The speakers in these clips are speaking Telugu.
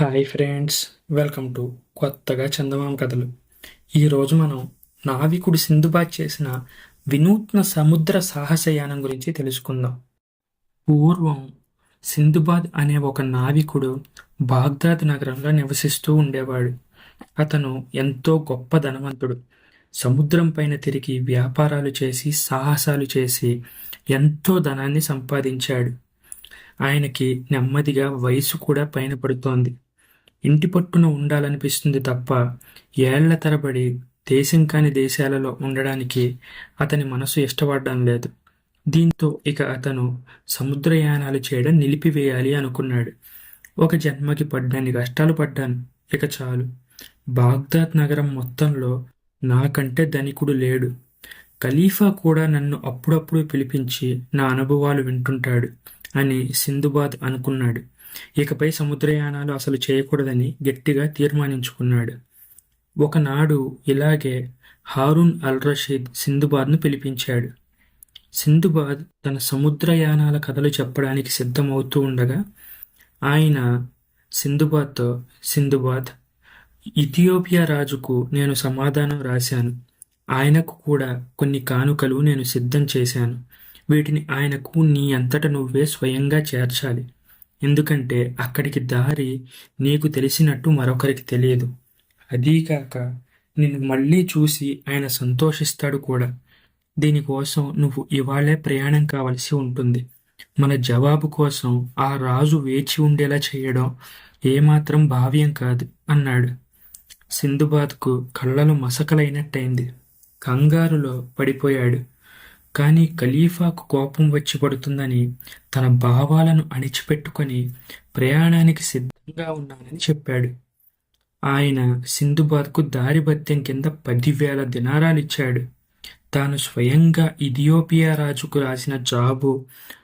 హాయ్ ఫ్రెండ్స్, వెల్కమ్ టు కొత్తగా చందమామ కథలు. ఈరోజు మనం నావికుడు సింధుబాద్ చేసిన వినూత్న సముద్ర సాహసయానం గురించి తెలుసుకుందాం. పూర్వం సింధుబాద్ అనే ఒక నావికుడు బాగ్దాద్ నగరంలో నివసిస్తూ ఉండేవాడు. అతను ఎంతో గొప్ప ధనవంతుడు. సముద్రం పైన తిరిగి వ్యాపారాలు చేసి సాహసాలు చేసి ఎంతో ధనాన్ని సంపాదించాడు. ఆయనకి నెమ్మదిగా వయసు కూడా పైన పడుతోంది. ఇంటి పట్టున ఉండాలనిపిస్తుంది తప్ప ఏళ్ల తరబడి దేశం కాని దేశాలలో ఉండడానికి అతని మనసు ఇష్టపడడం లేదు. దీంతో ఇక అతను సముద్రయానాలు చేయడం నిలిపివేయాలి అనుకున్నాడు. ఒక జన్మకి పడ్డన్ని కష్టాలు పడ్డాను, ఇక చాలు. బాగ్దాద్ నగరం మొత్తంలో నాకంటే ధనికుడు లేడు. ఖలీఫా కూడా నన్ను అప్పుడప్పుడు పిలిపించి నా అనుభవాలు వింటుంటాడు అని సింధుబాద్ అనుకున్నాడు. ఇకపై సముద్రయానాలు అసలు చేయకూడదని గట్టిగా తీర్మానించుకున్నాడు. ఒకనాడు ఇలాగే హారూన్ అల్ రషీద్ సింధుబాద్ను పిలిపించాడు. సింధుబాద్ తన సముద్రయానాల కథలు చెప్పడానికి సిద్ధమవుతూ ఉండగా ఆయన సింధుబాద్తో, సింధుబాద్, ఇథియోపియా రాజుకు నేను సమాధానం రాశాను. ఆయనకు కూడా కొన్ని కానుకలు నేను సిద్ధం చేశాను. వీటిని ఆయనకు నీ అంతట నువ్వే స్వయంగా చేర్చాలి. ఎందుకంటే అక్కడికి దారి నీకు తెలిసినట్టు మరొకరికి తెలియదు. అదీకాక నిన్ను మళ్ళీ చూసి ఆయన సంతోషిస్తాడు కూడా. దీనికోసం నువ్వు ఇవాళే ప్రయాణం కావలసి ఉంటుంది. మన జవాబు కోసం ఆ రాజు వేచి ఉండేలా చేయడం ఏమాత్రం భావ్యం కాదు అన్నాడు. సింధుబాద్కు కళ్ళలో మసకలైనట్టయింది. కంగారులో పడిపోయాడు. కానీ ఖలీఫాకు కోపం వచ్చి పడుతుందని తన భావాలను అణిచిపెట్టుకొని ప్రయాణానికి సిద్ధంగా ఉన్నానని చెప్పాడు. ఆయన సింధుబాద్కు దారి భత్యం కింద 10,000 దినారాలిచ్చాడు. తాను స్వయంగా ఇథియోపియా రాజుకు రాసిన జాబు,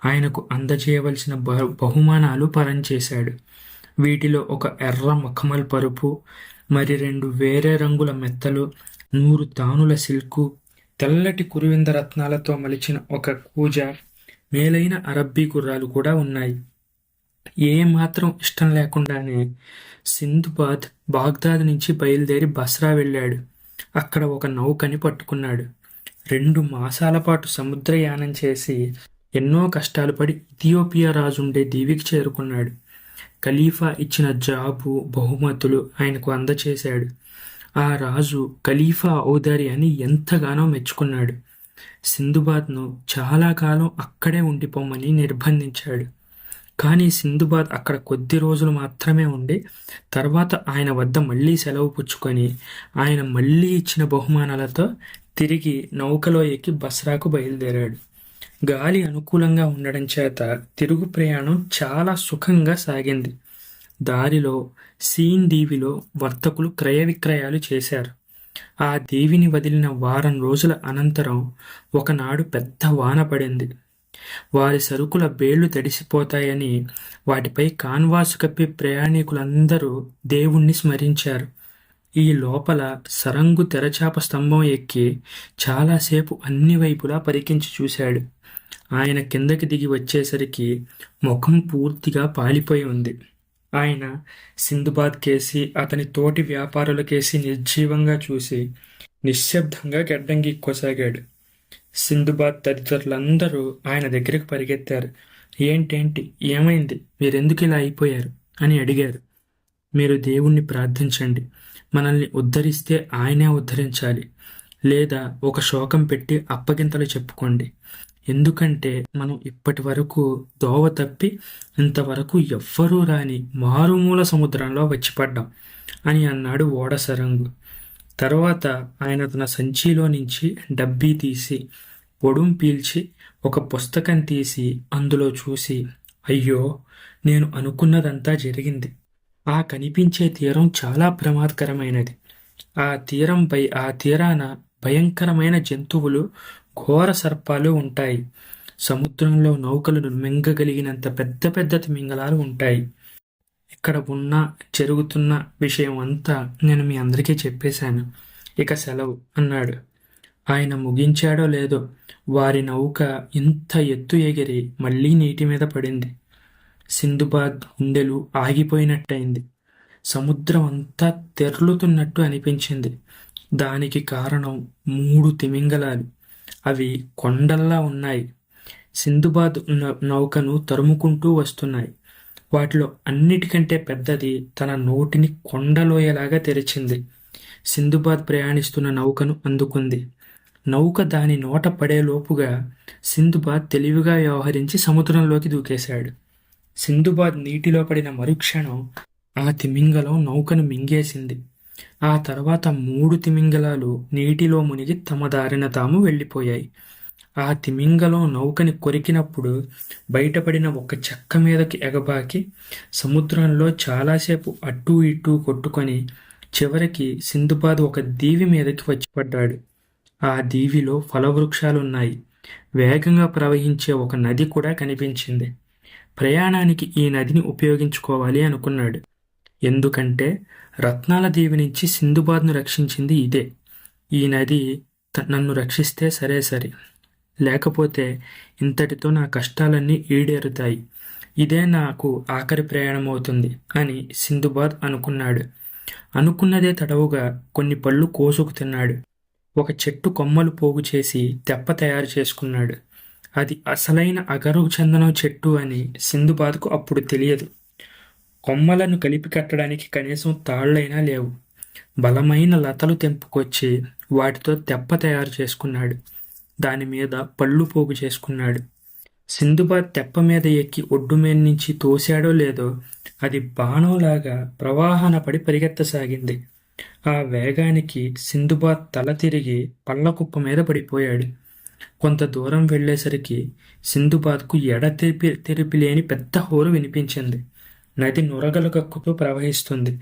ఆయనకు అందజేయవలసిన బహుమానాలు పరంచేశాడు. వీటిలో ఒక ఎర్ర మఖమల్ పరుపు, మరి 2 వేరే రంగుల మెత్తలు, 100 తానుల సిల్కు, తెల్లటి కురువింద రత్నాలతో మలిచిన ఒక కూజ, మేలైన అరబ్బీ గుర్రాలు కూడా ఉన్నాయి. ఏమాత్రం ఇష్టం లేకుండానే సింధుబాద్ బాగ్దాద్ నుంచి బయలుదేరి బస్రా వెళ్ళాడు. అక్కడ ఒక నౌకని పట్టుకున్నాడు. 2 మాసాల పాటు సముద్రయానం చేసి ఎన్నో కష్టాలు పడి ఇథియోపియా రాజుండే దీవికి చేరుకున్నాడు. ఖలీఫా ఇచ్చిన జాబు, బహుమతులు ఆయనకు అందచేశాడు. ఆ రాజు ఖలీఫా ఔదార్యాన్ని ఎంతగానో మెచ్చుకున్నాడు. సింధుబాద్ను చాలా కాలం అక్కడే ఉండిపోమని నిర్బంధించాడు. కానీ సింధుబాద్ అక్కడ కొద్ది రోజులు మాత్రమే ఉండి తర్వాత ఆయన వద్ద మళ్ళీ సెలవు పుచ్చుకొని ఆయన మళ్ళీ ఇచ్చిన బహుమానాలతో తిరిగి నౌకలో ఎక్కి బస్రాకు బయలుదేరాడు. గాలి అనుకూలంగా ఉండడం చేత తిరుగు ప్రయాణం చాలా సుఖంగా సాగింది. దారిలో సీన్ దీవిలో వర్తకులు క్రయ విక్రయాలు చేశారు. ఆ దీవిని వదిలిన వారం రోజుల అనంతరం ఒకనాడు పెద్ద వాన పడింది. వారి సరుకుల బేళ్లు తడిసిపోతాయని వాటిపై కాన్వాసు కప్పి ప్రయాణికులందరూ దేవుణ్ణి స్మరించారు. ఈ లోపల సరంగు తెరచాప స్తంభం ఎక్కి చాలాసేపు అన్ని వైపులా పరికించి చూశాడు. ఆయన కిందకి దిగి వచ్చేసరికి ముఖం పూర్తిగా పాలిపోయి ఉంది. ఆయన సింధుబాద్ కేసి అతని తోటి వ్యాపారుల కేసి నిర్జీవంగా చూసి నిశ్శబ్దంగా గెడ్డంగిక్కోసాగాడు. సింధుబాద్ తదితరులందరూ ఆయన దగ్గరికి పరిగెత్తారు. ఏంటేంటి, ఏమైంది, మీరెందుకు ఇలా అయిపోయారు అని అడిగారు. మీరు దేవుణ్ణి ప్రార్థించండి, మనల్ని ఉద్ధరిస్తే ఆయనే ఉద్ధరించాలి, లేదా ఒక శోకం పెట్టి అప్పగింతలు చెప్పుకోండి. ఎందుకంటే మనం ఇప్పటి వరకు దోవ తప్పి ఇంతవరకు ఎవ్వరూ రాని మారుమూల సముద్రంలో వచ్చిపడ్డాం అని అన్నాడు ఓడ సరంగు. తర్వాత ఆయన తన సంచిలో నుంచి డబ్బీ తీసి పొడుం పీల్చి ఒక పుస్తకం తీసి అందులో చూసి, అయ్యో, నేను అనుకున్నదంతా జరిగింది. ఆ కనిపించే తీరం చాలా ప్రమాదకరమైనది. ఆ తీరంపై ఆ తీరాన భయంకరమైన జంతువులు, ఘోర సర్పాలు ఉంటాయి. సముద్రంలో నౌకలను మింగగలిగినంత పెద్ద పెద్ద తిమింగలాలు ఉంటాయి. ఇక్కడ జరుగుతున్న విషయం అంతా నేను మీ అందరికీ చెప్పేశాను. ఇక సెలవు అన్నాడు. ఆయన ముగించాడో లేదో వారి నౌక ఇంత ఎత్తు ఎగిరి మళ్లీ నీటి మీద పడింది. సింధుబాద్ గుండెలు ఆగిపోయినట్టయింది. సముద్రం అంతా తెర్లుతున్నట్టు అనిపించింది. దానికి కారణం 3 తిమింగలాలు. అవి కొండల్లా ఉన్నాయి. సింధుబాద్ నౌకను తరుముకుంటూ వస్తున్నాయి. వాటిలో అన్నిటికంటే పెద్దది తన నోటిని కొండలోయలాగా తెరిచింది. సింధుబాద్ ప్రయాణిస్తున్న నౌకను అందుకుంది. నౌక దాని నోట పడేలోపుగా సింధుబాద్ తెలివిగా వ్యవహరించి సముద్రంలోకి దూకేశాడు. సింధుబాద్ నీటిలో పడిన మరుక్షణం ఆ తిమింగలం నౌకను మింగేసింది. ఆ తర్వాత 3 తిమింగలాలు నీటిలో మునిగి తమ దారిన తాము వెళ్ళిపోయాయి. ఆ తిమింగలం నౌకని కొరికినప్పుడు బయటపడిన ఒక చెక్క మీదకి ఎగబాకి సముద్రంలో చాలాసేపు అటూ ఇటూ కొట్టుకొని చివరికి సింధుబాద్ ఒక దీవి మీదకి వచ్చి పడ్డాడు. ఆ దీవిలో ఫలవృక్షాలున్నాయి. వేగంగా ప్రవహించే ఒక నది కూడా కనిపించింది. ప్రయాణానికి ఈ నదిని ఉపయోగించుకోవాలి అనుకున్నాడు. ఎందుకంటే రత్నాల దీవి నుంచి సింధుబాద్ను రక్షించింది ఇదే. ఈ నది నన్ను రక్షిస్తే సరే సరే, లేకపోతే ఇంతటితో నా కష్టాలన్నీ ఈడేరుతాయి. ఇదే నాకు ఆఖరి ప్రయాణం అవుతుంది అని సింధుబాద్ అనుకున్నాడు. అనుకున్నదే తడవుగా కొన్ని పళ్ళు కోసుకు తిన్నాడు. ఒక చెట్టు కొమ్మలు పోగు చేసి తెప్ప తయారు చేసుకున్నాడు. అది అసలైన అగరు చందనం చెట్టు అని సింధుబాద్కు అప్పుడు తెలియదు. కొమ్మలను కలిపి కట్టడానికి కనీసం తాళ్లైనా లేవు. బలమైన లతలు తెంపుకొచ్చి వాటితో తెప్ప తయారు చేసుకున్నాడు. దాని మీద పళ్ళు పోగు చేసుకున్నాడు. సింధుబాద్ తెప్ప మీద ఎక్కి ఒడ్డు మీద నుంచి తోశాడో లేదో అది బాణంలాగా ప్రవాహాన పడి పరిగెత్తసాగింది. ఆ వేగానికి సింధుబాద్ తల తిరిగి పళ్ళకుప్ప మీద పడిపోయాడు. కొంత దూరం వెళ్ళేసరికి సింధుబాద్కు తెరిపి లేని పెద్ద హోరు వినిపించింది. నది నురగలు కక్కుతూ ప్రవహిస్తుంది.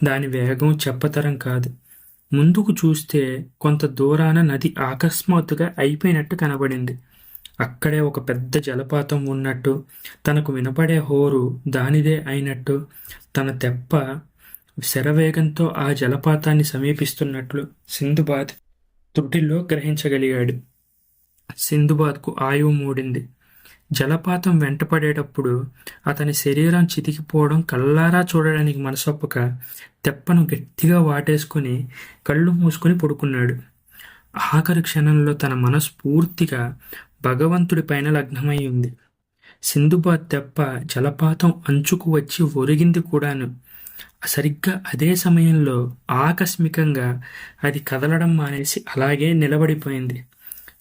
దాని వేగం చెప్పతరం కాదు. ముందుకు చూస్తే కొంత దూరాన నది అకస్మాత్తుగా అయిపోయినట్టు కనబడింది. అక్కడే ఒక పెద్ద జలపాతం ఉన్నట్టు, తనకు వినపడే హోరు దానిదే అయినట్టు, తన తెప్ప శరవేగంతో ఆ జలపాతాన్ని సమీపిస్తున్నట్లు సింధుబాద్ త్రుటిలో గ్రహించగలిగాడు. సింధుబాద్కు ఆయువు మూడింది. జలపాతం వెంటపడేటప్పుడు అతని శరీరం చితికిపోవడం కళ్ళారా చూడడానికి మనసొప్పక తెప్పను గట్టిగా వాటేసుకుని కళ్ళు మూసుకొని పడుకున్నాడు. ఆఖరి క్షణంలో తన మనసు పూర్తిగా భగవంతుడి పైన లగ్నమై ఉంది. సింధుబాద్ తెప్ప జలపాతం అంచుకు వచ్చి ఒరిగింది కూడాను. సరిగ్గా అదే సమయంలో ఆకస్మికంగా అది కదలడం మానేసి అలాగే నిలబడిపోయింది.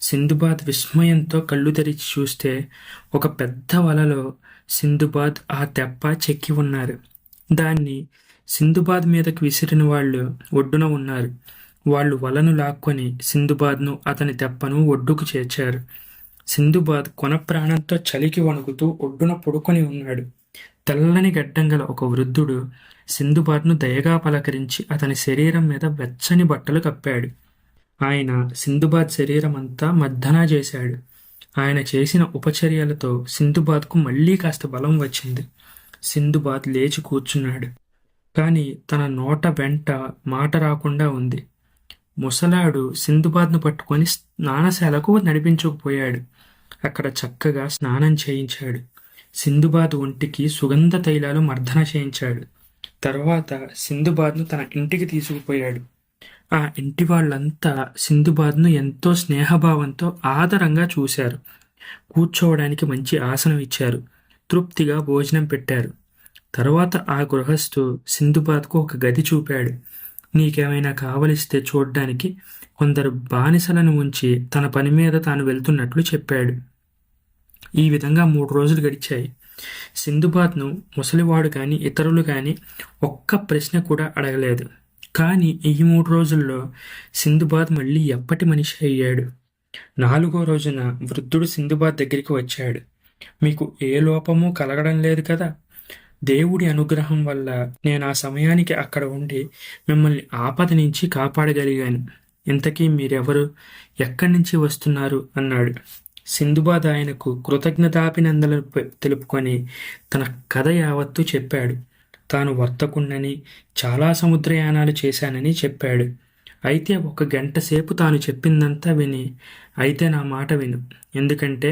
సింధుబాద్ విస్మయంతో కళ్ళు తెరిచి చూస్తే ఒక పెద్ద వలలో సింధుబాద్ ఆ తెప్ప చెక్కి ఉన్నారు. దాన్ని సింధుబాద్ మీదకి విసిరిన వాళ్ళు ఒడ్డున ఉన్నారు. వాళ్ళు వలను లాక్కొని సింధుబాద్ను అతని తెప్పను ఒడ్డుకు చేర్చారు. సింధుబాద్ కొన ప్రాణంతో చలికి వణుకుతూ ఒడ్డున పడుకొని ఉన్నాడు. తెల్లని గడ్డం గల ఒక వృద్ధుడు సింధుబాద్ను దయగా పలకరించి అతని శరీరం మీద వెచ్చని బట్టలు కప్పాడు. ఆయన సింధుబాద్ శరీరం అంతా మర్దనా చేశాడు. ఆయన చేసిన ఉపచర్యలతో సింధుబాద్కు మళ్లీ కాస్త బలం వచ్చింది. సింధుబాద్ లేచి కూర్చున్నాడు. కాని తన నోట వెంట మాట రాకుండా ఉంది. ముసలాడు సింధుబాద్ను పట్టుకొని స్నానశాలకు నడిపించుకుపోయాడు. అక్కడ చక్కగా స్నానం చేయించాడు. సింధుబాద్ ఒంటికి సుగంధ తైలాలు మర్దన చేయించాడు. తర్వాత సింధుబాద్ను తన ఇంటికి తీసుకుపోయాడు. ఆ ఇంటి వాళ్ళంతా సింధుబాద్ను ఎంతో స్నేహభావంతో ఆదరంగా చూశారు. కూర్చోవడానికి మంచి ఆసనం ఇచ్చారు. తృప్తిగా భోజనం పెట్టారు. తర్వాత ఆ గృహస్థు సింధుబాద్కు ఒక గది చూపాడు. నీకేమైనా కావలిస్తే చూడ్డానికి కొందరు బానిసలను ఉంచి తన పని మీద తాను వెళ్తున్నట్లు చెప్పాడు. ఈ విధంగా 3 రోజులు గడిచాయి. సింధుబాద్ను ముసలివాడు కానీ ఇతరులు కానీ ఒక్క ప్రశ్న కూడా అడగలేదు. కానీ ఈ 3 రోజుల్లో సింధుబాద్ మళ్ళీ ఎప్పటి మనిషి అయ్యాడు. 4వ రోజున వృద్ధుడు సింధుబాద్ దగ్గరికి వచ్చాడు. మీకు ఏ లోపమూ కలగడం లేదు కదా? దేవుడి అనుగ్రహం వల్ల నేను ఆ సమయానికి అక్కడ ఉండి మిమ్మల్ని ఆపద నుంచి కాపాడగలిగాను. ఇంతకీ మీరెవరు, ఎక్కడి నుంచి వస్తున్నారు అన్నాడు. సింధుబాద్ ఆయనకు కృతజ్ఞతాభినందనలు తెలుపుకొని తన కథ యావత్తూ చెప్పాడు. తాను వర్తకుండని, చాలా సముద్రయానాలు చేశానని చెప్పాడు. అయితే 1 గంట సేపు తాను చెప్పిందంతా విని, అయితే నా మాట విను, ఎందుకంటే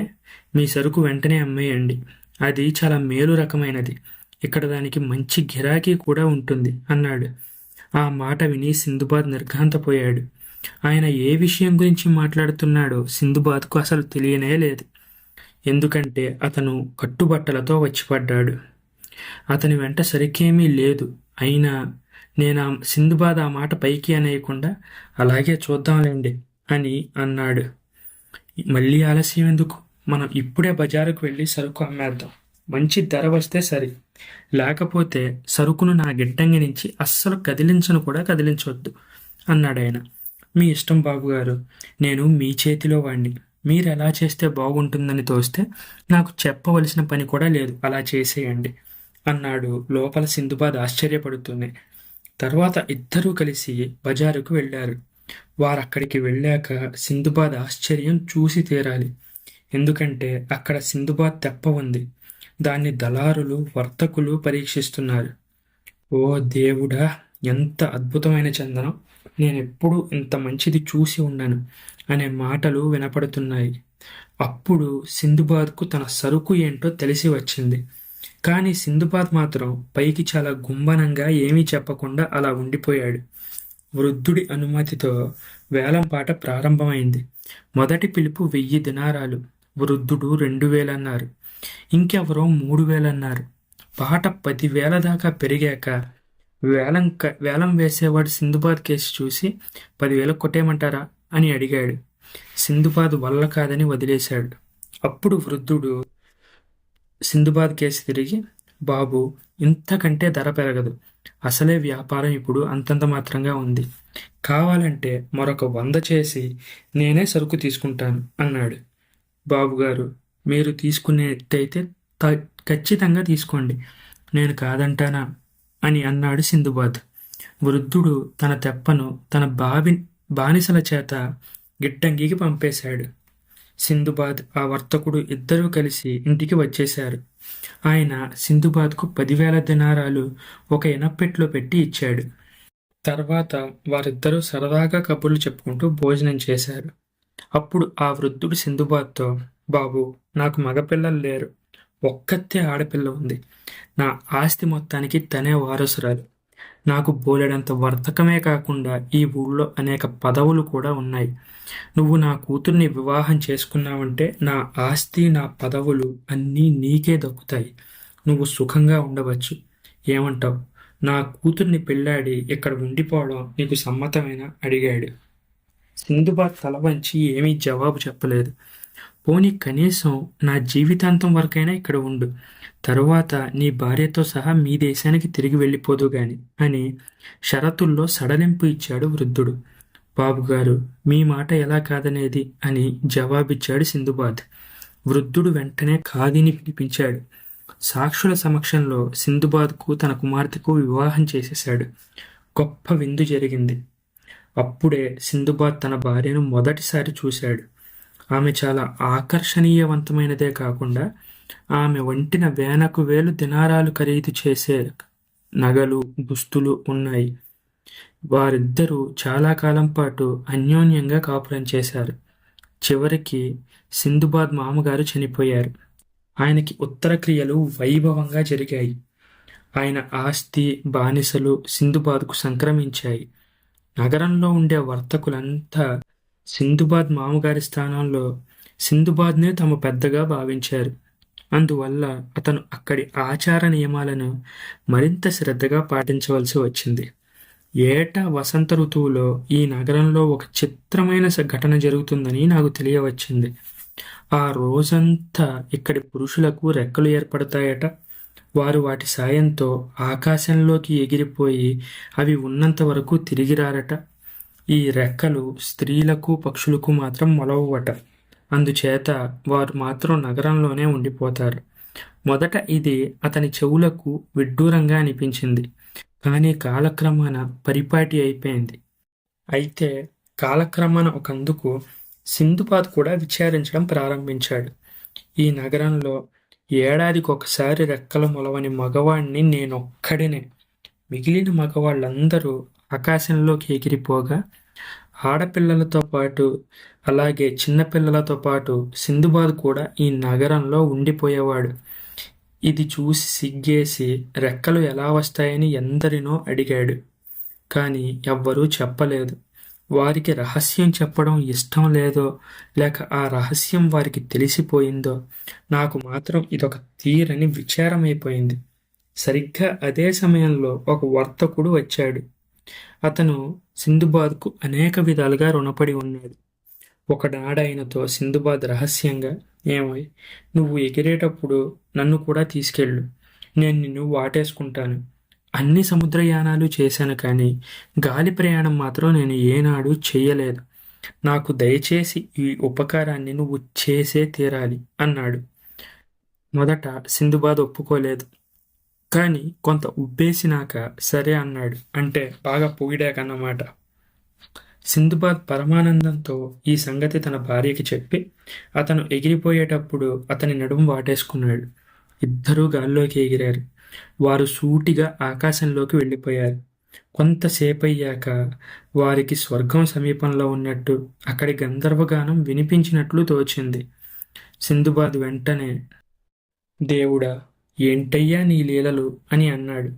మీ సరుకు వెంటనే అమ్మేయండి, అది చాలా మేలు రకమైనది, ఇక్కడ దానికి మంచి గిరాకీ కూడా ఉంటుంది అన్నాడు. ఆ మాట విని సింధుబాద్ నిర్ఘాంతపోయాడు. ఆయన ఏ విషయం గురించి మాట్లాడుతున్నాడో సింధుబాద్కు అసలు తెలియనే లేదు. ఎందుకంటే అతను కట్టుబట్టలతో వచ్చిపడ్డాడు. అతని వెంట సరికేమీ లేదు. అయినా నేను సింధుబాద్ ఆ మాట పైకి అనేయకుండా అలాగే చూద్దాంలేండి అని అన్నాడు. మళ్ళీ ఆలస్యం ఎందుకు? మనం ఇప్పుడే బజారుకు వెళ్ళి సరుకు అమ్మేద్దాం. మంచి ధర వస్తే సరి, లేకపోతే సరుకును నా గిడ్డంగి నుంచి అస్సలు కదిలించను కూడా కదిలించవద్దు అన్నాడాయన. మీ ఇష్టం బాబుగారు, నేను మీ చేతిలో వాణ్ణి. మీరు ఎలా చేస్తే బాగుంటుందని తోస్తే నాకు చెప్పవలసిన పని కూడా లేదు, అలా చేసేయండి అన్నాడు లోపల సింధుబాద్ ఆశ్చర్యపడుతూనే. తర్వాత ఇద్దరూ కలిసి బజారుకు వెళ్ళారు. వారక్కడికి వెళ్ళాక సింధుబాద్ ఆశ్చర్యం చూసి తీరాలి. ఎందుకంటే అక్కడ సింధుబాద్ తెప్ప ఉంది. దాన్ని దళారులు, వర్తకులు పరీక్షిస్తున్నారు. ఓ దేవుడా, ఎంత అద్భుతమైన చందనం! నేనెప్పుడూ ఇంత మంచిది చూసి ఉండను అనే మాటలు వినపడుతున్నాయి. అప్పుడు సింధుబాద్కు తన సరుకు ఏంటో తెలిసి వచ్చింది. కానీ సింధుబాద్ మాత్రం పైకి చాలా గుంభనంగా ఏమీ చెప్పకుండా అలా ఉండిపోయాడు. వృద్ధుడి అనుమతితో వేలంపాట ప్రారంభమైంది. మొదటి పిలుపు 1000 దినారాలు. వృద్ధుడు 2000 అన్నారు. ఇంకెవరో 3000 అన్నారు. పాట 10,000 దాకా పెరిగాక వేలం వేసేవాడు సింధుబాద్ కేసు చూసి 10,000 కొట్టేయమంటారా అని అడిగాడు. సింధుబాద్ వల్ల కాదని వదిలేశాడు. అప్పుడు వృద్ధుడు సింధుబాద్ కేసు తిరిగి, బాబు, ఇంతకంటే ధర పెరగదు. అసలే వ్యాపారం ఇప్పుడు అంతంత మాత్రంగా ఉంది. కావాలంటే మరొక 100 చేసి నేనే సరుకు తీసుకుంటాను అన్నాడు. బాబుగారు, మీరు తీసుకునేట్టయితే ఖచ్చితంగా తీసుకోండి, నేను కాదంటానా అని అన్నాడు సింధుబాద్. వృద్ధుడు తన తెప్పను తన బానిసల చేత గిడ్డంగికి పంపేశాడు. సింధుబాద్, ఆ వర్తకుడు ఇద్దరూ కలిసి ఇంటికి వచ్చేశారు. ఆయన సింధుబాద్కు 10,000 దినారాలు ఒక ఇనప్పెట్లో పెట్టి ఇచ్చాడు. తర్వాత వారిద్దరూ సరదాగా కబుర్లు చెప్పుకుంటూ భోజనం చేశారు. అప్పుడు ఆ వృద్ధుడు సింధుబాద్తో, బాబు, నాకు మగపిల్లలు లేరు, ఒక్కతే ఆడపిల్ల ఉంది. నా ఆస్తి మొత్తానికి తనే వారసురాలు. నాకు బోలెడంత వర్తకమే కాకుండా ఈ ఊళ్ళో అనేక పదవులు కూడా ఉన్నాయి. నువ్వు నా కూతుర్ని వివాహం చేసుకున్నావంటే నా ఆస్తి, నా పదవులు అన్నీ నీకే దక్కుతాయి. నువ్వు సుఖంగా ఉండవచ్చు. ఏమంటావు? నా కూతుర్ని పెళ్ళాడి ఇక్కడ ఉండిపోవడం నీకు సమ్మతమేనా అడిగాడు. సింధుబాద్ తల వంచి ఏమీ జవాబు చెప్పలేదు. పోనీ కనీసం నా జీవితాంతం వరకైనా ఇక్కడ ఉండు, తరువాత నీ భార్యతో సహా మీ దేశానికి తిరిగి వెళ్ళిపోదు గాని అని షరతుల్లో సడలింపు ఇచ్చాడు వృద్ధుడు. బాబుగారు, మీ మాట ఎలా కాదనేది అని జవాబిచ్చాడు సింధుబాద్. వృద్ధుడు వెంటనే ఖాదీని పిలిపించాడు. సాక్షుల సమక్షంలో సింధుబాద్కు తన కుమార్తెకు వివాహం చేసేశాడు. గొప్ప విందు జరిగింది. అప్పుడే సింధుబాద్ తన భార్యను మొదటిసారి చూశాడు. ఆమె చాలా ఆకర్షణీయవంతమైనదే కాకుండా ఆమె ఒంటిన వేలకు వేలు దినారాలు ఖరీదు చేసే నగలు, దుస్తులు ఉన్నాయి. వారిద్దరూ చాలా కాలం పాటు అన్యోన్యంగా కాపురం చేశారు. చివరికి సింధుబాద్ మామగారు చనిపోయారు. ఆయనకి ఉత్తర క్రియలు వైభవంగా జరిగాయి. ఆయన ఆస్తి, బానిసలు సింధుబాద్కు సంక్రమించాయి. నగరంలో ఉండే వర్తకులంతా సింధుబాద్ మామగారి స్థానంలో సింధుబాద్నే తమ పెద్దగా భావించారు. అందువల్ల అతను అక్కడి ఆచార నియమాలను మరింత శ్రద్ధగా పాటించవలసి వచ్చింది. ఏటా వసంత ఋతువులో ఈ నగరంలో ఒక చిత్రమైన ఘటన జరుగుతుందని నాకు తెలియవచ్చింది. ఆ రోజంతా ఇక్కడి పురుషులకు రెక్కలు ఏర్పడతాయట. వారు వాటి సాయంతో ఆకాశంలోకి ఎగిరిపోయి అవి ఉన్నంత వరకు తిరిగి రారట. ఈ రెక్కలు స్త్రీలకు, పక్షులకు మాత్రం మొలవవట. అందుచేత వారు మాత్రం నగరంలోనే ఉండిపోతారు. మొదట ఇది అతని చెవులకు విడ్డూరంగా అనిపించింది. కానీ కాలక్రమాన పరిపాటి అయిపోయింది. అయితే కాలక్రమాన ఒకందుకు సింధుబాద్ కూడా విచారించడం ప్రారంభించాడు. ఈ నగరంలో ఏడాదికి ఒకసారి రెక్కల మొలవని మగవాణ్ణి నేనొక్కడినే. మిగిలిన మగవాళ్ళందరూ ఆకాశంలోకి ఎగిరిపోగా ఆడపిల్లలతో పాటు అలాగే చిన్నపిల్లలతో పాటు సింధుబాద్ కూడా ఈ నగరంలో ఉండిపోయేవాడు. ఇది చూసి సిగ్గేసి రెక్కలు ఎలా వస్తాయని ఎందరినో అడిగాడు. కాని ఎవ్వరూ చెప్పలేదు. వారికి రహస్యం చెప్పడం ఇష్టం లేదో, లేక ఆ రహస్యం వారికి తెలిసిపోయిందో, నాకు మాత్రం ఇదొక తీరని విచారమైపోయింది. సరిగ్గా అదే సమయంలో ఒక వర్తకుడు వచ్చాడు. అతను సిందుబాద్కు అనేక విధాలుగా రుణపడి ఉన్నాడు. ఒకనాడాయనతో సిందుబాద్ రహస్యంగా, ఏమోయ్, నువ్వు ఎగిరేటప్పుడు నన్ను కూడా తీసుకెళ్ళు, నేను నిన్ను వాటేసుకుంటాను. అన్ని సముద్రయానాలు చేశాను కానీ గాలి ప్రయాణం మాత్రం నేను ఏనాడు చెయ్యలేదు. నాకు దయచేసి ఈ ఉపకారాన్ని నువ్వు చేసే తీరాలి అన్నాడు. మొదట సిందుబాద్ ఒప్పుకోలేదు. కానీ కొంత ఉబ్బేసినాక సరే అన్నాడు. అంటే బాగా పొగిడాకన్నమాట. సిందుబాద్ పరమానందంతో ఈ సంగతి తన భార్యకి చెప్పి అతను ఎగిరిపోయేటప్పుడు అతని నడుము వాటేసుకున్నాడు. ఇద్దరూ గాల్లోకి ఎగిరారు. వారు సూటిగా ఆకాశంలోకి వెళ్ళిపోయారు. కొంతసేపయ్యాక వారికి స్వర్గం సమీపంలో ఉన్నట్టు, అక్కడి గంధర్వగానం వినిపించినట్లు తోచింది. సిందుబాద్ వెంటనే, దేవుడా, ఏంటయ్యా నీ లీలలు అని అన్నాడు.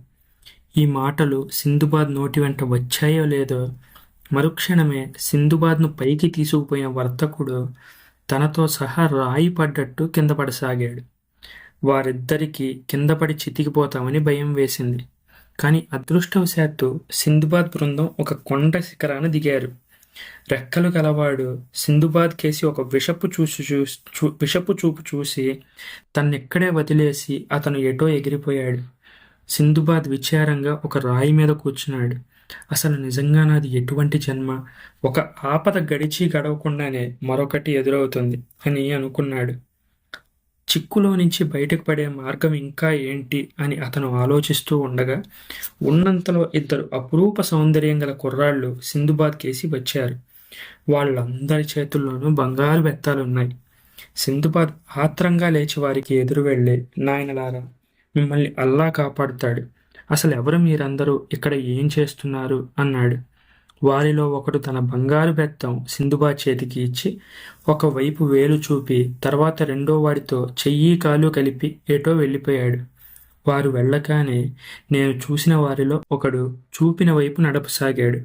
ఈ మాటలు సిందుబాద్ నోటి వెంట వచ్చాయో లేదో, మరుక్షణమే సిందుబాద్ను పైకి తీసుకుపోయిన వర్తకుడు తనతో సహా రాయి పడ్డట్టు కింద పడసాగాడు. వారిద్దరికీ కిందపడి చితికిపోతామని భయం వేసింది. కానీ అదృష్టవశాత్తు సిందుబాద్ బృందం ఒక కొండ శిఖరాన దిగారు. రెక్కలు గలవాడు సిందుబాద్ కేసి ఒక విషపు చూపు చూసి తన్నిక్కడే వదిలేసి అతను ఎటో ఎగిరిపోయాడు. సిందుబాద్ విచారంగా ఒక రాయి మీద కూర్చున్నాడు. అసలు నిజంగా నాది ఎటువంటి జన్మ? ఒక ఆపద గడిచి గడవకుండానే మరొకటి ఎదురవుతుంది అని అనుకున్నాడు. చిక్కులో నుంచి బయటకు పడే మార్గం ఇంకా ఏంటి అని అతను ఆలోచిస్తూ ఉండగా ఉన్నంతలో ఇద్దరు అపురూప సౌందర్యం గల కుర్రాళ్ళు సిందుబాద్ కేసి వచ్చారు. వాళ్ళందరి చేతుల్లోనూ బంగారు బెత్తాలున్నాయి. సిందుబాద్ ఆత్రంగా లేచి వారికి ఎదురు వెళ్ళి, నాయనలారా, మిమ్మల్ని అల్లా కాపాడుతాడు. అసలు ఎవరు మీరందరూ ఇక్కడ ఏం చేస్తున్నారు అన్నాడు. వారిలో ఒకడు తన బంగారు బెత్తం సిందుబాద్ చేతికి ఇచ్చి ఒకవైపు వేలు చూపి తర్వాత రెండో వాడితో చెయ్యి కాలు కలిపి ఏటో వెళ్ళిపోయాడు. వారు వెళ్ళగానే నేను చూసిన వారిలో ఒకడు చూపిన వైపు నడపసాగాడు.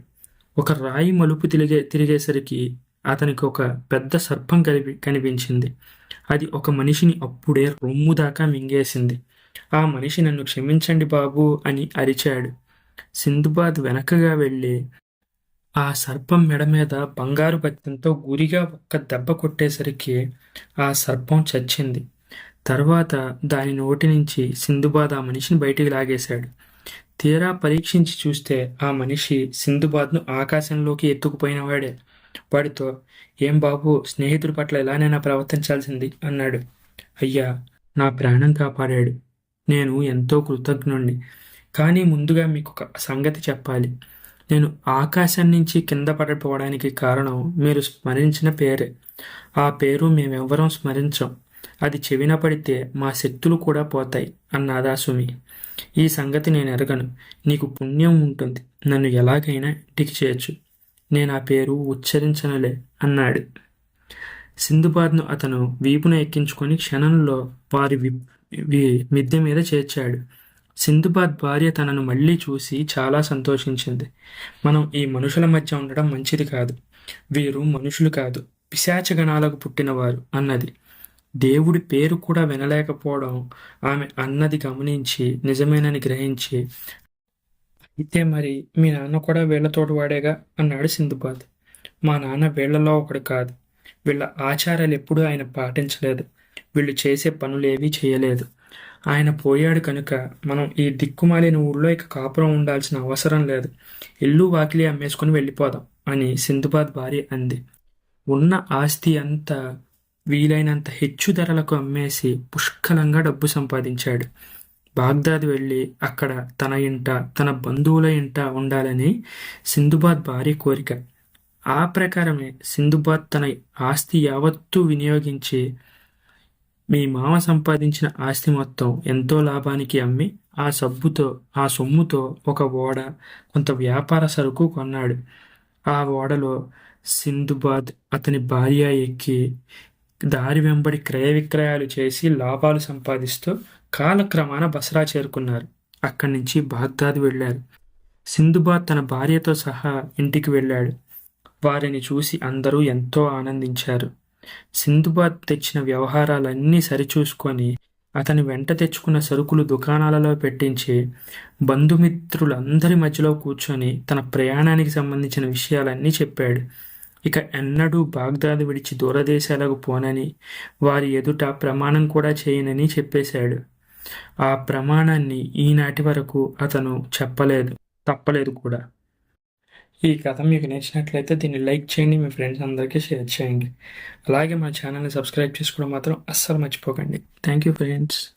ఒక రాయి మలుపు తిరిగేసరికి అతనికి ఒక పెద్ద సర్పం కనిపించింది. అది ఒక మనిషిని అప్పుడే రొమ్ము దాకా మింగేసింది. ఆ మనిషి నన్ను క్షమించండి బాబూ అని అరిచాడు. సిందుబాద్ వెనకగా వెళ్ళి ఆ సర్పం మెడ మీద బంగారు బెత్తంతో గురిగా ఒక్క దెబ్బ కొట్టేసరికి ఆ సర్పం చచ్చింది. తర్వాత దాని నోటి నుంచి సిందుబాద్ ఆ మనిషిని బయటికి లాగేశాడు. తీరా పరీక్షించి చూస్తే ఆ మనిషి సిందుబాద్ను ఆకాశంలోకి ఎత్తుకుపోయినవాడే. వాడితో, ఏం బాబు, స్నేహితుడి పట్ల ఎలానైనా ప్రవర్తించాల్సింది అన్నాడు. అయ్యా, నా ప్రాణం కాపాడాడు. నేను ఎంతో కృతజ్ఞుణ్ణి. కానీ ముందుగా మీకు ఒక సంగతి చెప్పాలి. నేను ఆకాశం నుంచి కింద పడిపోవడానికి కారణం మీరు స్మరించిన పేరే. ఆ పేరు మేమెవ్వరం స్మరించం. అది చెవిన పడితే మా శక్తులు కూడా పోతాయి అన్నాదా సుమి. ఈ సంగతి నేను ఎరగను. నీకు పుణ్యం ఉంటుంది. నన్ను ఎలాగైనా ఇంటికి చేర్చు. నేను ఆ పేరు ఉచ్చరించనులే అన్నాడు. సిందుబాద్ను అతను వీపున ఎక్కించుకొని క్షణంలో వారి మిద్దె మీద చేర్చాడు. సిందుబాద్ భార్య తనను మళ్ళీ చూసి చాలా సంతోషించింది. మనం ఈ మనుషుల మధ్య ఉండడం మంచిది కాదు. వీరు మనుషులు కాదు, పిశాచగణాలకు పుట్టినవారు అన్నది. దేవుడి పేరు కూడా వినలేకపోవడం ఆమె అన్నది గమనించి నిజమేనని గ్రహించి, అయితే మరి మీ నాన్న కూడా వీళ్లతోటి వాడేగా అన్నాడు సిందుబాద్. మా నాన్న వీళ్లలో ఒకడు కాదు. వీళ్ళ ఆచారాలు ఎప్పుడూ ఆయన పాటించలేదు. వీళ్ళు చేసే పనులేవీ చేయలేదు. ఆయన పోయాడు కనుక మనం ఈ దిక్కుమాలిన ఊళ్ళో ఇక కాపురం ఉండాల్సిన అవసరం లేదు. ఇల్లు వాకిలి అమ్మేసుకుని వెళ్ళిపోదాం అని సిందుబాద్ భార్య అంది. ఉన్న ఆస్తి అంతా వీలైనంత హెచ్చు ధరలకు అమ్మేసి పుష్కలంగా డబ్బు సంపాదించాడు. బాగ్దాద్ వెళ్ళి అక్కడ తన ఇంట, తన బంధువుల ఇంట ఉండాలని సిందుబాద్ భార్య కోరిక. ఆ ప్రకారమే సిందుబాద్ తన ఆస్తి యావత్తూ వినియోగించి మీ మామ సంపాదించిన ఆస్తి మొత్తం ఎంతో లాభానికి అమ్మి ఆ సొమ్ముతో ఒక ఓడ, కొంత వ్యాపార సరుకు కొన్నాడు. ఆ ఓడలో సిందుబాద్, అతని భార్య ఎక్కి దారి వెంబడి క్రయ విక్రయాలు చేసి లాభాలు సంపాదిస్తూ కాలక్రమాన బసరా చేరుకున్నారు. అక్కడి నుంచి బాగ్దాద్ వెళ్ళారు. సింధుబాద్ తన భార్యతో సహా ఇంటికి వెళ్ళాడు. వారిని చూసి అందరూ ఎంతో ఆనందించారు. సింధుబాద్ తెచ్చిన వ్యవహారాలన్నీ సరిచూసుకొని అతని వెంట తెచ్చుకున్న సరుకులు దుకాణాలలో పెట్టించి బంధుమిత్రులందరి మధ్యలో కూర్చొని తన ప్రయాణానికి సంబంధించిన విషయాలన్నీ చెప్పాడు. ఇక ఎన్నడూ బాగ్దాదు విడిచి దూరదేశాలకు పోనని, వారి ఎదుట ప్రమాణం కూడా చేయనని చెప్పేశాడు. ఆ ప్రమాణాన్ని ఈనాటి వరకు అతను తప్పలేదు కూడా. ఈ కథ మీకు నచ్చినట్లయితే దీన్ని లైక్ చేయండి, మీ ఫ్రెండ్స్ అందరికీ షేర్ చేయండి. అలాగే మా ఛానల్ని సబ్స్క్రైబ్ చేసుకోవడం మాత్రం అస్సలు మర్చిపోకండి. Thank you friends.